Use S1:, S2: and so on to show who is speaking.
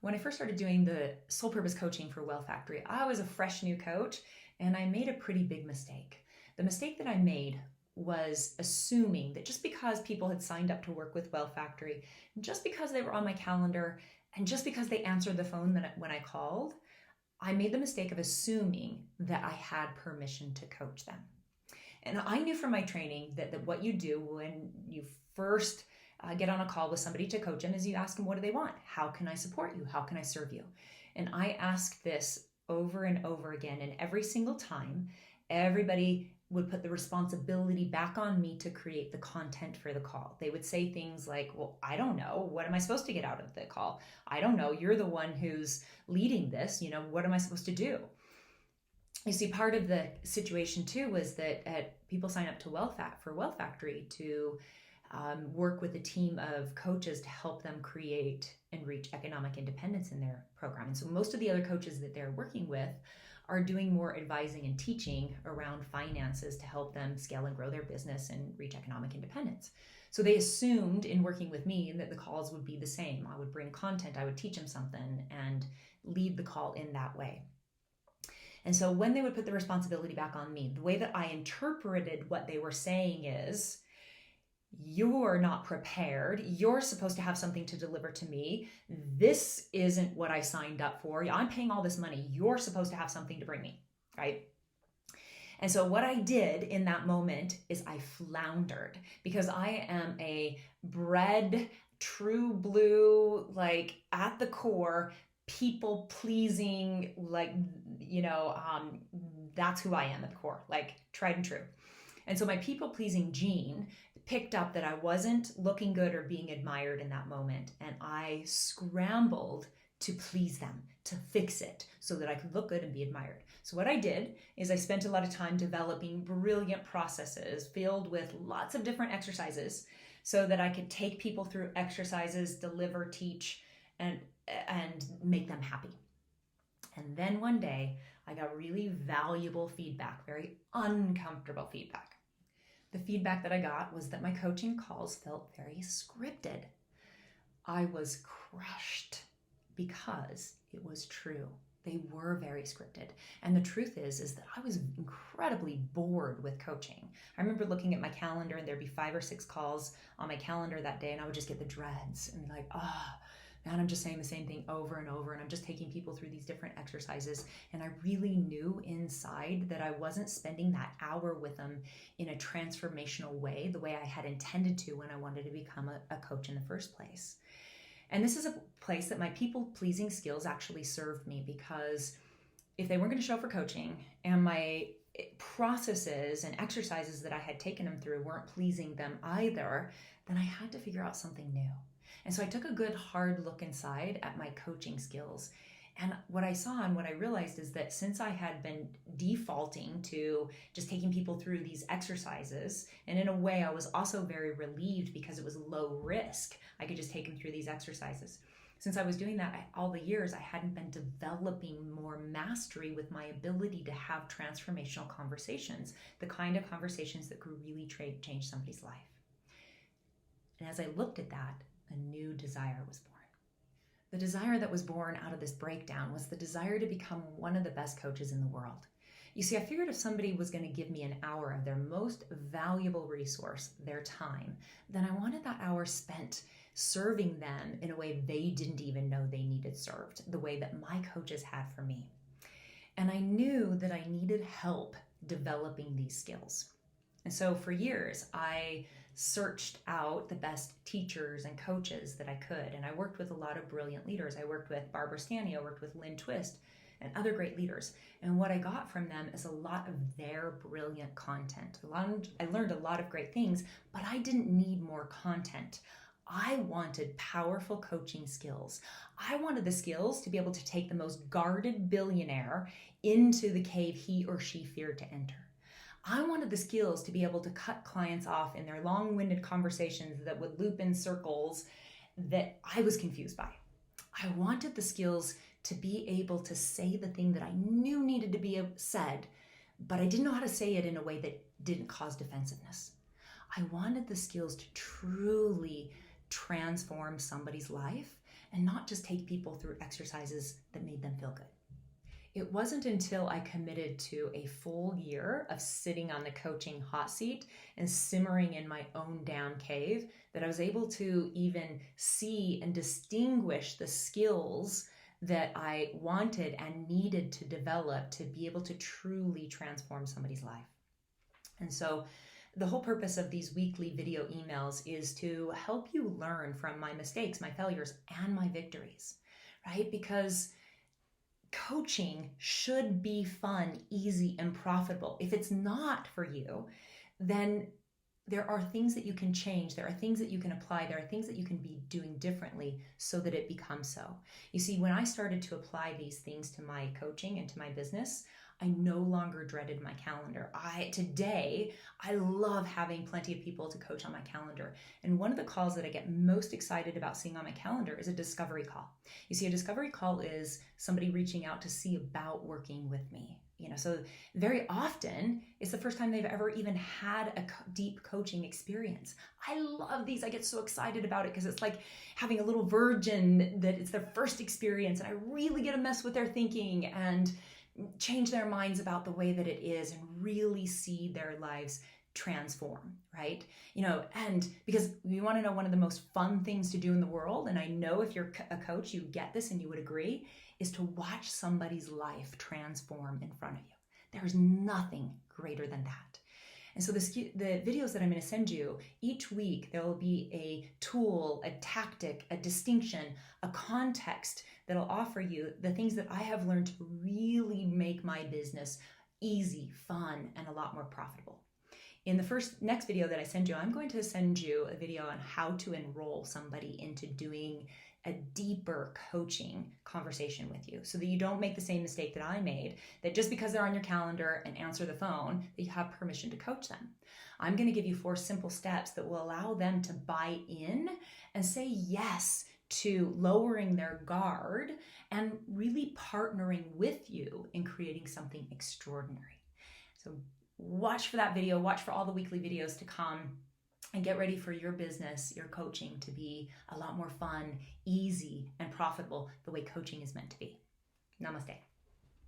S1: When I first started doing the soul purpose coaching for Well Factory, I was a fresh new coach and I made a pretty big mistake. The mistake that I made was assuming that just because people had signed up to work with Well Factory, just because they were on my calendar, and just because they answered the phone when I called, I made the mistake of assuming that I had permission to coach them. And I knew from my training that what you do when you first get on a call with somebody to coach them is you ask them, what do they want? How can I support you? How can I serve you? And I asked this over and over again. And every single time, everybody would put the responsibility back on me to create the content for the call. They would say things like, well, I don't know. What am I supposed to get out of the call? I don't know. You're the one who's leading this. What am I supposed to do? You see, part of the situation too was that people sign up to Well Factory to work with a team of coaches to help them create and reach economic independence in their program. And so most of the other coaches that they're working with are doing more advising and teaching around finances to help them scale and grow their business and reach economic independence. So they assumed in working with me that the calls would be the same. I would bring content, I would teach them something and lead the call in that way. And so when they would put the responsibility back on me, the way that I interpreted what they were saying is, you're not prepared. You're supposed to have something to deliver to me. This isn't what I signed up for. I'm paying all this money. You're supposed to have something to bring me, right? And so what I did in that moment is I floundered because I am a bred, true blue, like at the core, people pleasing, that's who I am at the core, like tried and true. And so my people pleasing gene picked up that I wasn't looking good or being admired in that moment. And I scrambled to please them, to fix it so that I could look good and be admired. So what I did is I spent a lot of time developing brilliant processes filled with lots of different exercises so that I could take people through exercises, deliver, teach, and make them happy. And then one day I got really valuable feedback, very uncomfortable feedback. The feedback that I got was that my coaching calls felt very scripted. I was crushed because it was true. They were very scripted. And the truth is that I was incredibly bored with coaching. I remember looking at my calendar and there'd be 5 or 6 calls on my calendar that day and I would just get the dreads and be like, man, I'm just saying the same thing over and over, and I'm just taking people through these different exercises. And I really knew inside that I wasn't spending that hour with them in a transformational way, the way I had intended to when I wanted to become a coach in the first place. And this is a place that my people-pleasing skills actually served me, because if they weren't going to show up for coaching and my processes and exercises that I had taken them through weren't pleasing them either, then I had to figure out something new. And so I took a good hard look inside at my coaching skills. And what I saw and what I realized is that since I had been defaulting to just taking people through these exercises, and in a way I was also very relieved because it was low risk, I could just take them through these exercises. Since I was doing that all the years, I hadn't been developing more mastery with my ability to have transformational conversations, the kind of conversations that could really change somebody's life. And as I looked at that, a new desire was born. The desire that was born out of this breakdown was the desire to become one of the best coaches in the world. You see, I figured if somebody was going to give me an hour of their most valuable resource, their time, then I wanted that hour spent serving them in a way they didn't even know they needed served, the way that my coaches had for me. And I knew that I needed help developing these skills. And so for years, I searched out the best teachers and coaches that I could. And I worked with a lot of brilliant leaders. I worked with Barbara Stanley, I worked with Lynn Twist, and other great leaders. And what I got from them is a lot of their brilliant content. I learned a lot of great things, but I didn't need more content. I wanted powerful coaching skills. I wanted the skills to be able to take the most guarded billionaire into the cave he or she feared to enter. I wanted the skills to be able to cut clients off in their long-winded conversations that would loop in circles that I was confused by. I wanted the skills to be able to say the thing that I knew needed to be said, but I didn't know how to say it in a way that didn't cause defensiveness. I wanted the skills to truly transform somebody's life and not just take people through exercises that made them feel good. It wasn't until I committed to a full year of sitting on the coaching hot seat and simmering in my own down cave that I was able to even see and distinguish the skills that I wanted and needed to develop to be able to truly transform somebody's life. And so the whole purpose of these weekly video emails is to help you learn from my mistakes, my failures, and my victories, right? Because coaching should be fun, easy, and profitable. If it's not for you, then there are things that you can change. There are things that you can apply. There are things that you can be doing differently so that it becomes so. You see, when I started to apply these things to my coaching and to my business, I no longer dreaded my calendar. Today, I love having plenty of people to coach on my calendar. And one of the calls that I get most excited about seeing on my calendar is a discovery call. You see, a discovery call is somebody reaching out to see about working with me. So very often it's the first time they've ever even had a deep coaching experience. I love these. I get so excited about it because it's like having a little virgin that it's their first experience, and I really get to mess with their thinking and change their minds about the way that it is and really see their lives transform, right? And because we want to know one of the most fun things to do in the world, and I know if you're a coach, you get this and you would agree, is to watch somebody's life transform in front of you. There's nothing greater than that. And so the videos that I'm going to send you, each week there will be a tool, a tactic, a distinction, a context that'll offer you the things that I have learned to really make my business easy, fun, and a lot more profitable. In the next video that I send you, I'm going to send you a video on how to enroll somebody into doing a deeper coaching conversation with you so that you don't make the same mistake that I made, that just because they're on your calendar and answer the phone, that you have permission to coach them. I'm going to give you 4 simple steps that will allow them to buy in and say yes to lowering their guard and really partnering with you in creating something extraordinary. So watch for that video, watch for all the weekly videos to come, and get ready for your business, your coaching to be a lot more fun, easy, and profitable the way coaching is meant to be. Namaste.